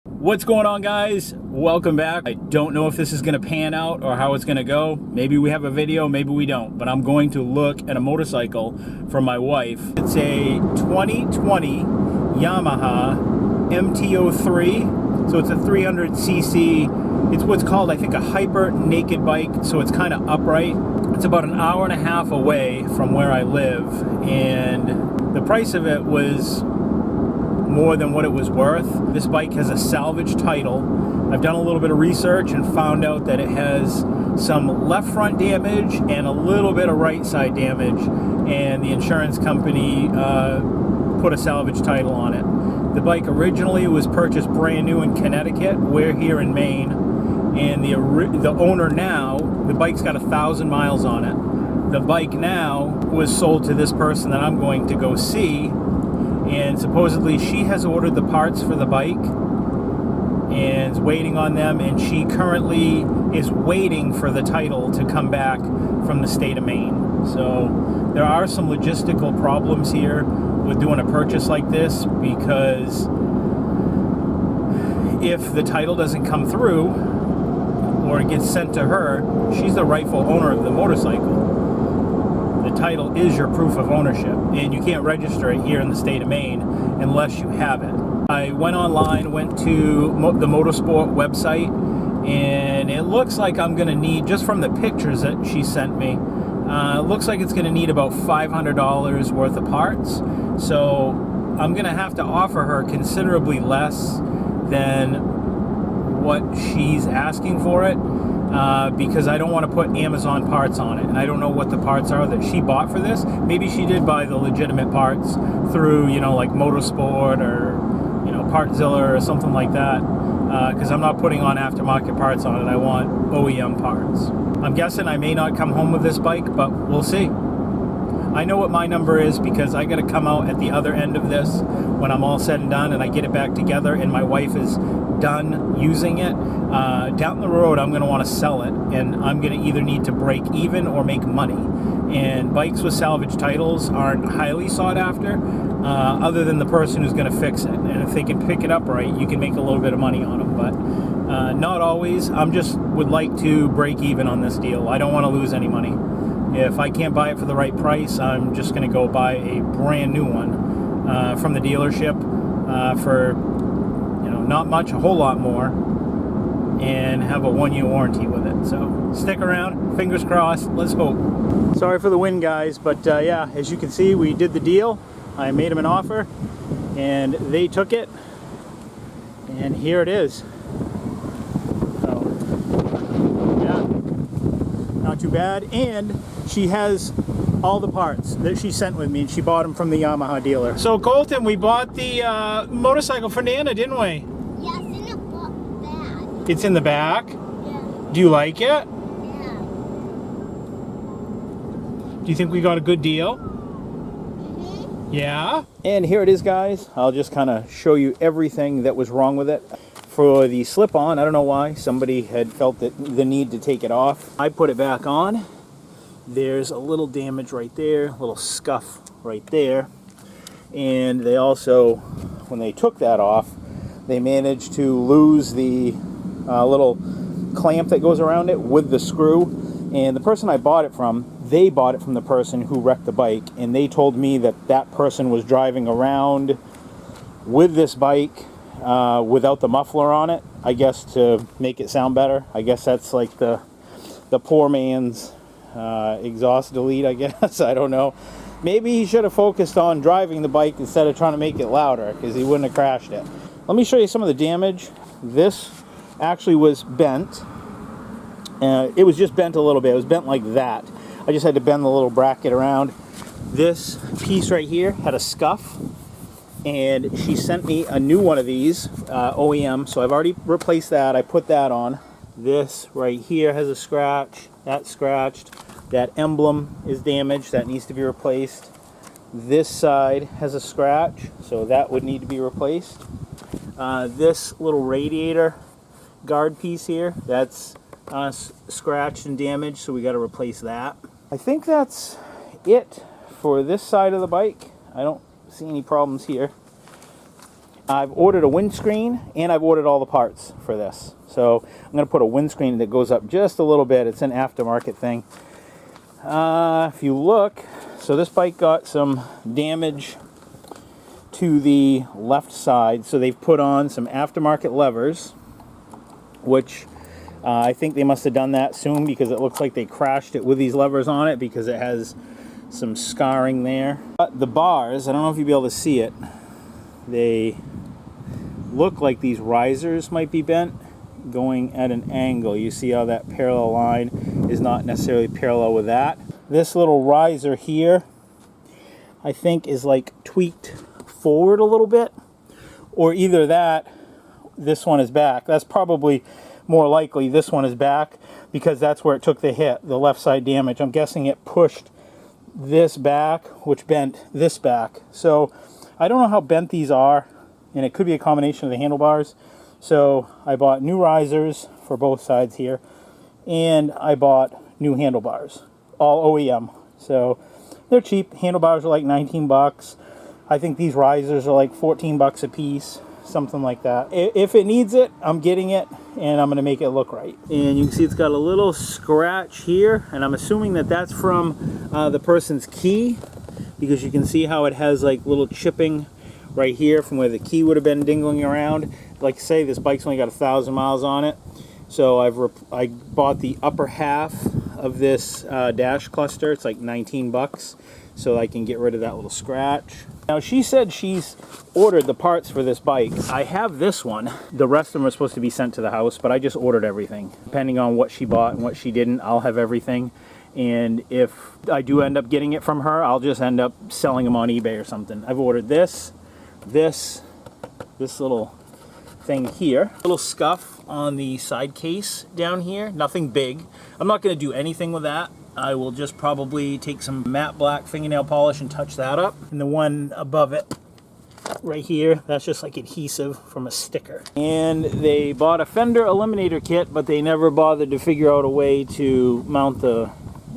What's going on, guys? Welcome back. I don't know if this is going to pan out or how it's going to go. Maybe we have a video, maybe we don't, but I'm going to look at a motorcycle for my wife. It's a 2020 Yamaha MT-03, so it's a 300cc. It's what's called, I think, a hyper naked bike, so it's kind of upright. It's about an hour and a half away from where I live, and the price of it was more than what it was worth. This bike has a salvage title. I've done a little bit of research and found out that it has some left front damage and a little bit of right side damage, and the insurance company put a salvage title on it. The bike originally was purchased brand new in Connecticut. We're here in Maine, and the owner now, the bike's got 1,000 miles on it. The bike now was sold to this person that I'm going to go see, and supposedly she has ordered the parts for the bike and is waiting on them, and she currently is waiting for the title to come back from the state of Maine. So there are some logistical problems here with doing a purchase like this, because if the title doesn't come through or it gets sent to her, she's the rightful owner of the motorcycle. The title is your proof of ownership, and you can't register it here in the state of Maine unless you have it. I went online, went to the motorsport website, and it looks like I'm going to need, just from the pictures that she sent me, it looks like it's going to need about $500 worth of parts. So I'm going to have to offer her considerably less than what she's asking for it. Because I don't want to put Amazon parts on it, and I don't know what the parts are that she bought for this. Maybe she did buy the legitimate parts through, like Motorsport or, Partzilla or something like that, because I'm not putting on aftermarket parts on it. I want OEM parts. I'm guessing I may not come home with this bike, but we'll see. I know what my number is, because I got to come out at the other end of this when I'm all said and done and I get it back together and my wife is done using it. Down the road, I'm going to want to sell it, and I'm going to either need to break even or make money. And bikes with salvage titles aren't highly sought after, other than the person who's going to fix it. And if they can pick it up right, you can make a little bit of money on them, but not always. I'm just would like to break even on this deal. I don't want to lose any money. If I can't buy it for the right price, I'm just going to go buy a brand new one from the dealership for not much, a whole lot more, and have a 1-year warranty with it. So stick around, fingers crossed, let's hope. Sorry for the wind, guys, but yeah, as you can see, we did the deal. I made them an offer and they took it, and here it is. So yeah, not too bad. And she has all the parts that she sent with me, and she bought them from the Yamaha dealer. So Colton, we bought the motorcycle for Nana, didn't we? Yes, in the back. It's in the back? Yeah. Do you like it? Yeah. Do you think we got a good deal? Mm-hmm. Yeah? And here it is, guys. I'll just kind of show you everything that was wrong with it. For the slip-on, I don't know why, somebody had felt the need to take it off. I put it back on. There's a little damage right there, a little scuff right there. And they also, when they took that off, they managed to lose the little clamp that goes around it with the screw. And the person I bought it from, they bought it from the person who wrecked the bike, and they told me that that person was driving around with this bike without the muffler on it, I guess to make it sound better. I guess that's like the poor man's exhaust delete, I guess. I don't know. Maybe he should have focused on driving the bike instead of trying to make it louder, because he wouldn't have crashed it. Let me show you some of the damage. This actually was bent. It was just bent a little bit. It was bent like that. I just had to bend the little bracket around. This piece right here had a scuff, and she sent me a new one of these, OEM, so I've already replaced that. I put that on. This right here has a scratch. That's scratched. That emblem is damaged. That needs to be replaced. This side has a scratch, so that would need to be replaced. This little radiator guard piece here, that's scratched and damaged, so we got to replace that. I think that's it for this side of the bike. I don't see any problems here. I've ordered a windscreen and I've ordered all the parts for this. So I'm going to put a windscreen that goes up just a little bit. It's an aftermarket thing. If you look, so this bike got some damage to the left side. So they've put on some aftermarket levers, which I think they must have done that soon because it looks like they crashed it with these levers on it because it has some scarring there. But the bars, I don't know if you'll be able to see it, they look like these risers might be bent going at an angle. You see how that parallel line is not necessarily parallel with that. This little riser here I think is like tweaked forward a little bit, or either that, this one is back. That's probably more likely this one is back because that's where it took the hit, the left side damage. I'm guessing it pushed this back, which bent this back. So I don't know how bent these are, and it could be a combination of the handlebars. So I bought new risers for both sides here, and I bought new handlebars, all OEM. So they're cheap. Handlebars are like 19 bucks. I think these risers are like 14 bucks a piece, something like that. If it needs it, I'm getting it, and I'm going to make it look right. And you can see it's got a little scratch here, and I'm assuming that that's from the person's key, because you can see how it has like little chipping right here from where the key would have been dingling around. Like I say, this bike's only got 1,000 miles on it, so I bought the upper half of this dash cluster. It's like 19 bucks, so I can get rid of that little scratch. Now, she said she's ordered the parts for this bike. I have this one. The rest of them are supposed to be sent to the house, but I just ordered everything. Depending on what she bought and what she didn't, I'll have everything. And if I do end up getting it from her, I'll just end up selling them on eBay or something. I've ordered this little thing here. Little scuff on the side case down here. Nothing big. I'm not going to do anything with that. I will just probably take some matte black fingernail polish and touch that up. And the one above it, right here, that's just like adhesive from a sticker. And they bought a Fender Eliminator kit, but they never bothered to figure out a way to mount the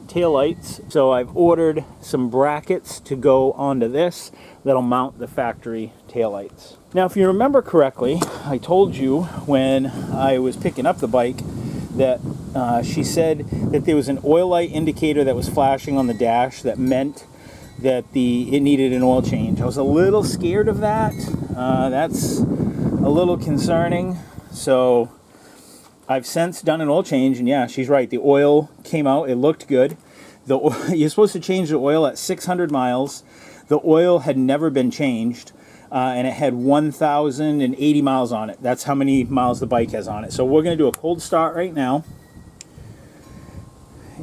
taillights. So I've ordered some brackets to go onto this that'll mount the factory taillights. Now, if you remember correctly, I told you when I was picking up the bike that she said that there was an oil light indicator that was flashing on the dash that meant that it needed an oil change. I was a little scared of that. That's a little concerning. So I've since done an oil change, and yeah, she's right. The oil came out. It looked good. You're supposed to change the oil at 600 miles. The oil had never been changed. And it had 1,080 miles on it. That's how many miles the bike has on it. So we're going to do a cold start right now.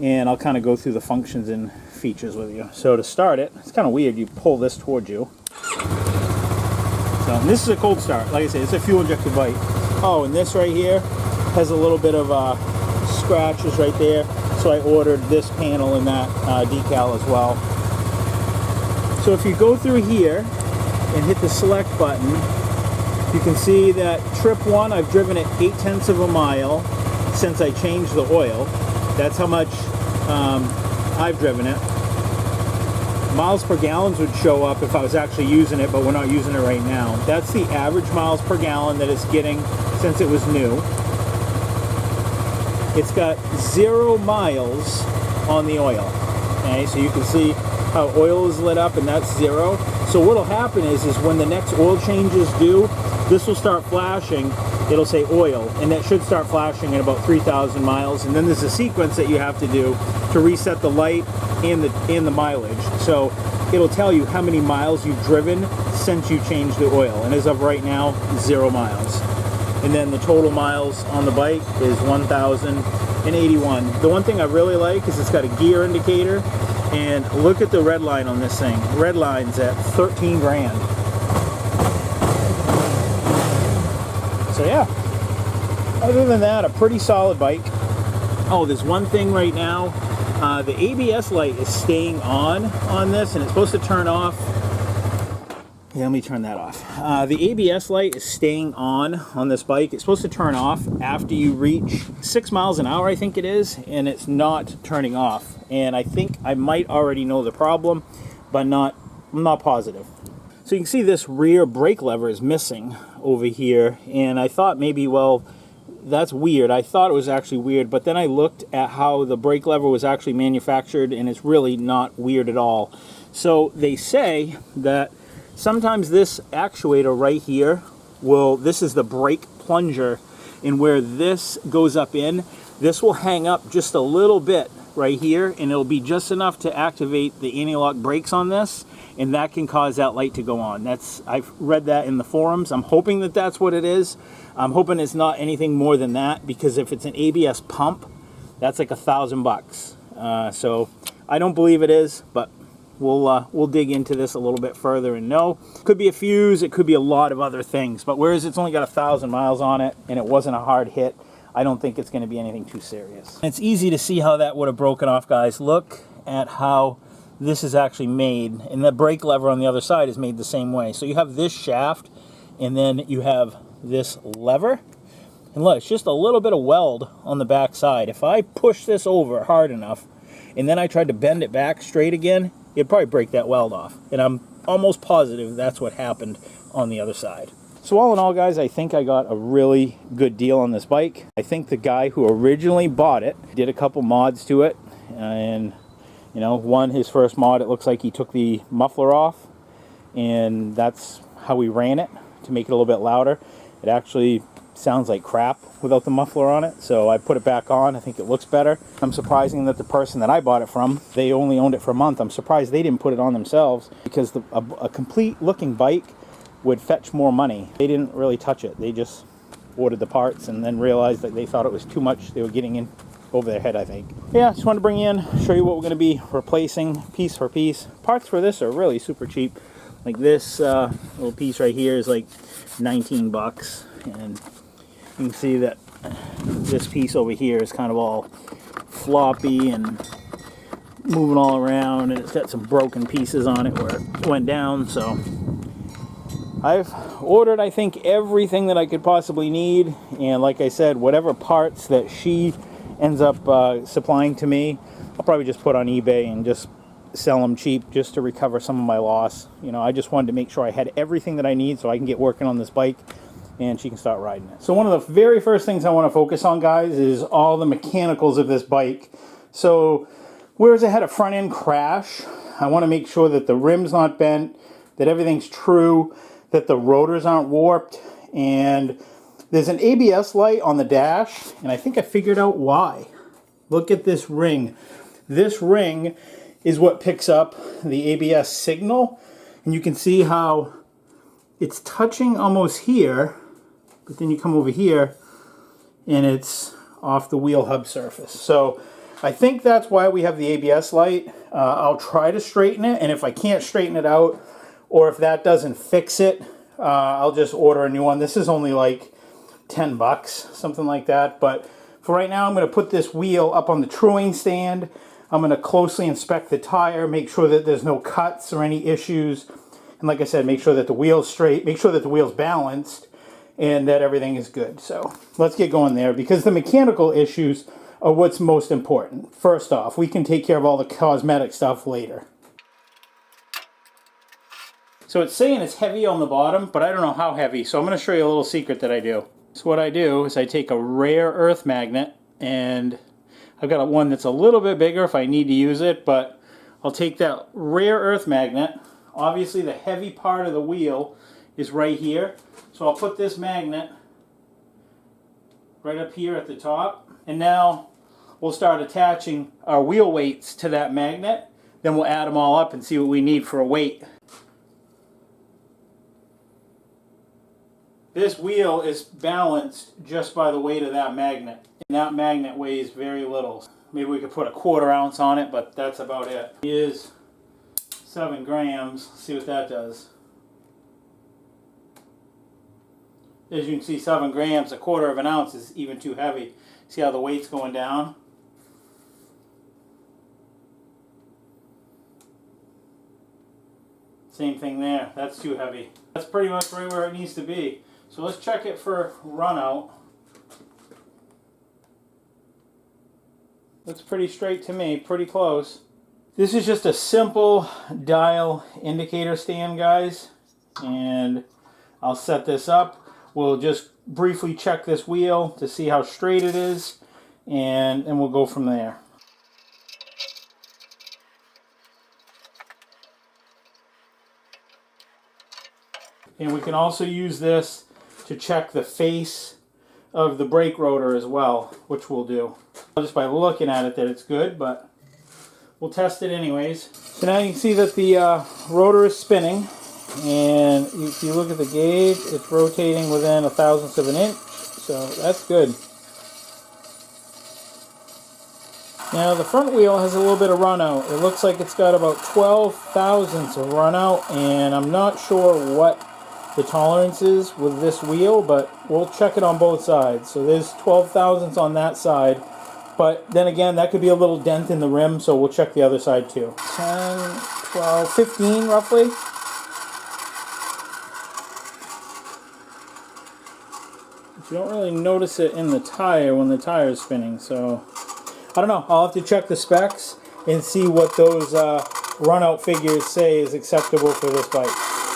And I'll kind of go through the functions and features with you. So to start it, it's kind of weird. You pull this towards you. So this is a cold start. Like I said, it's a fuel injected bike. Oh, and this right here has a little bit of scratches right there. So I ordered this panel and that decal as well. So if you go through here and hit the select button, you can see that trip 1 I've driven it 0.8 of a mile since I changed the oil. That's how much I've driven it. Miles per gallon would show up if I was actually using it, but we're not using it right now. That's the average miles per gallon that it's getting since it was new. It's got 0 miles on the oil. Okay, so you can see how oil is lit up, and that's 0. So what'll happen is when the next oil change is due, this will start flashing. It'll say oil, and that should start flashing at about 3,000 miles. And then there's a sequence that you have to do to reset the light and the mileage. So it'll tell you how many miles you've driven since you changed the oil. And as of right now, 0 miles. And then the total miles on the bike is 1,081. The one thing I really like is it's got a gear indicator. And look at the red line on this thing. Red line's at 13 grand. So yeah, other than that, a pretty solid bike. Oh, there's one thing right now. The ABS light is staying on this, and it's supposed to turn off. Yeah, let me turn that off. The ABS light is staying on this bike. It's supposed to turn off after you reach 6 miles an hour, I think it is, and it's not turning off. And I think I might already know the problem, but I'm not positive. So you can see this rear brake lever is missing over here, and I thought maybe, well, that's weird. I thought it was actually weird, but then I looked at how the brake lever was actually manufactured, and it's really not weird at all. So they say that sometimes this actuator right here this is the brake plunger, and where this goes up in, this will hang up just a little bit right here, and it'll be just enough to activate the anti-lock brakes on this, and that can cause that light to go on. I've read that in the forums. I'm hoping that that's what it is. I'm hoping it's not anything more than that, because if it's an ABS pump, that's like $1,000. So I don't believe it is, but we'll dig into this a little bit further and know. Could be a fuse, it could be a lot of other things, but whereas it's only got 1,000 miles on it and it wasn't a hard hit, I don't think it's going to be anything too serious. It's easy to see how that would have broken off, guys. Look at how this is actually made, and the brake lever on the other side is made the same way. So you have this shaft, and then you have this lever, and look, it's just a little bit of weld on the back side. If I push this over hard enough and then I tried to bend it back straight again, it'd probably break that weld off, and I'm almost positive that's what happened on the other side. So all in all, guys, I think I got a really good deal on this bike. I think the guy who originally bought it did a couple mods to it, and you know, his first mod, it looks like he took the muffler off, and that's how we ran it to make it a little bit louder. It actually sounds like crap without the muffler on it, so I put it back on. I think it looks better. I'm surprised that the person that I bought it from, they only owned it for a month. I'm surprised they didn't put it on themselves, because a complete looking bike would fetch more money. They didn't really touch it. They just ordered the parts and then realized that they thought it was too much. They were getting in over their head, I think. Yeah, just wanted to bring you in, show you what we're going to be replacing piece for piece. Parts for this are really super cheap. Like this little piece right here is like 19 bucks, and you can see that this piece over here is kind of all floppy and moving all around, and it's got some broken pieces on it where it went down. So I've ordered, I think, everything that I could possibly need, and like I said, whatever parts that she ends up supplying to me, I'll probably just put on eBay and just sell them cheap just to recover some of my loss. You know, I just wanted to make sure I had everything that I need so I can get working on this bike and she can start riding it. So one of the very first things I want to focus on, guys, is all the mechanicals of this bike. So whereas it had a front end crash, I want to make sure that the rim's not bent, that everything's true, that the rotors aren't warped, and there's an ABS light on the dash, and I think I figured out why. Look at this ring. This ring is what picks up the ABS signal, and you can see how it's touching almost here, but then you come over here and it's off the wheel hub surface. So I think that's why we have the ABS light. I'll try to straighten it, and if I can't straighten it out, or if that doesn't fix it, I'll just order a new one. This is only like 10 bucks, something like that. But for right now, I'm going to put this wheel up on the truing stand. I'm going to closely inspect the tire, make sure that there's no cuts or any issues. And like I said, make sure that the wheel's straight, make sure that the wheel's balanced, and that everything is good. So let's get going there, because the mechanical issues are what's most important. First off, we can take care of all the cosmetic stuff later. So it's saying it's heavy on the bottom, but I don't know how heavy. So I'm going to show you a little secret that I do. So what I do is I take a rare earth magnet, and I've got one that's a little bit bigger if I need to use it, but I'll take that rare earth magnet. Obviously the heavy part of the wheel is right here. So I'll put this magnet right up here at the top, and now we'll start attaching our wheel weights to that magnet. Then we'll add them all up and see what we need for a weight. This wheel is balanced just by the weight of that magnet, and that magnet weighs very little. Maybe we could put a 1/4 ounce on it, but that's about it. It is 7 grams. Let's see what that does. As you can see, 7 grams, 1/4 ounce is even too heavy. See how the weight's going down? Same thing there. That's too heavy. That's pretty much right where it needs to be. So let's check it for run out. Looks pretty straight to me, pretty close. This is just a simple dial indicator stand, guys. and I'll set this up. We'll just briefly check this wheel to see how straight it is, and we'll go from there. And we can also use this to check the face of the brake rotor as well, which we'll do. Just by looking at it that it's good, but we'll test it anyways. So now you can see that the rotor is spinning, and if you look at the gauge, it's rotating within 1/1000th of an inch, so that's good. Now the front wheel has a little bit of run out. It looks like it's got about 12 thousandths of run out, and I'm not sure what the tolerance is with this wheel, but we'll check it on both sides. So there's 12 thousandths on that side, but then again, that could be a little dent in the rim, so we'll check the other side too. 10, 12, 15 roughly. But you don't really notice it in the tire when the tire is spinning, so I don't know. I'll have to check the specs and see what those run out figures say is acceptable for this bike.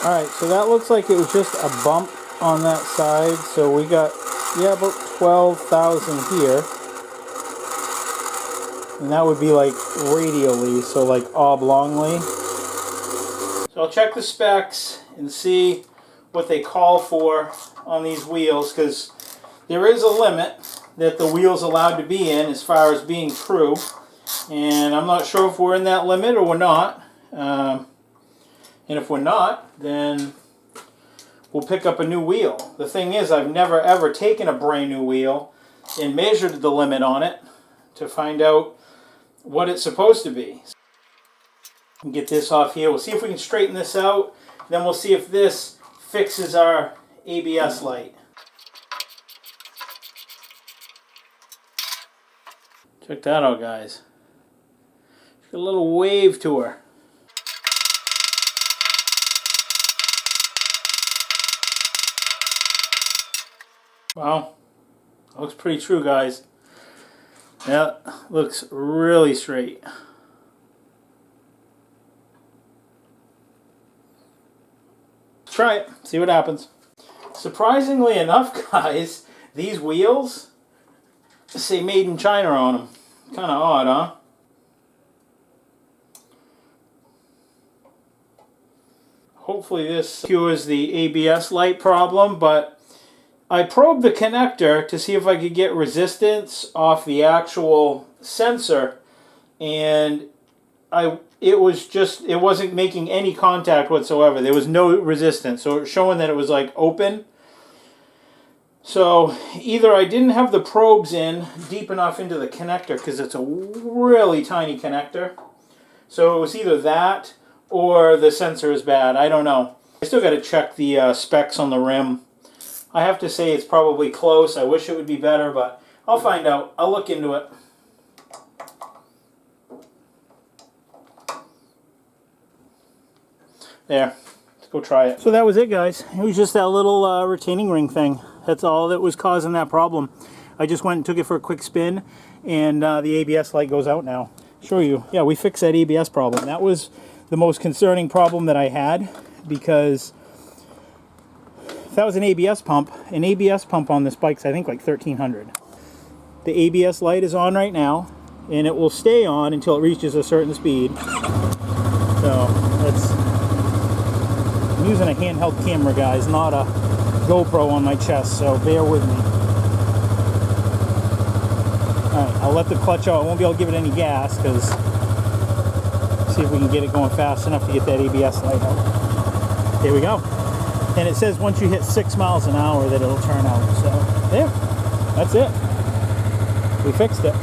Alright, so that looks like it was just a bump on that side. So we got, yeah, about 12,000 here. And that would be like radially, so like oblongly. So I'll check the specs and see what they call for on these wheels, because there is a limit that the wheel's allowed to be in as far as being true. And I'm not sure if we're in that limit or we're not. And if we're not, then we'll pick up a new wheel. The thing is, I've never ever taken a brand new wheel and measured the limit on it to find out what it's supposed to be. Get this off here. We'll see if we can straighten this out. Then we'll see if this fixes our ABS light. Check that out, guys. Got a little wave to her. Wow, looks pretty true, guys. Yeah, looks really straight. Let's try it, see what happens. Surprisingly enough, guys, these wheels say made in China on them. Kind of odd, huh? Hopefully this cures the ABS light problem, but I probed the connector to see if I could get resistance off the actual sensor, and it wasn't making any contact whatsoever. There was no resistance, so it was showing that it was like open. So either I didn't have the probes in deep enough into the connector, because it's a really tiny connector. So it was either that or the sensor is bad. I don't know. I still got to check the specs on the rim. I have to say it's probably close. I wish it would be better, but I'll find out. I'll look into it. There. Let's go try it. So that was it, guys. It was just that little retaining ring thing. That's all that was causing that problem. I just went and took it for a quick spin, and the ABS light goes out now. Show you. Yeah, we fixed that ABS problem. That was the most concerning problem that I had, because if that was an ABS pump on this bike's I think like $1,300. The ABS light is on right now, and it will stay on until it reaches a certain speed. So I'm using a handheld camera, guys, not a GoPro on my chest, so bear with me. Alright, I'll let the clutch out. I won't be able to give it any gas, because see if we can get it going fast enough to get that ABS light out. There we go. And it says once you hit 6 miles an hour that it'll turn out. So there, that's it. We fixed it.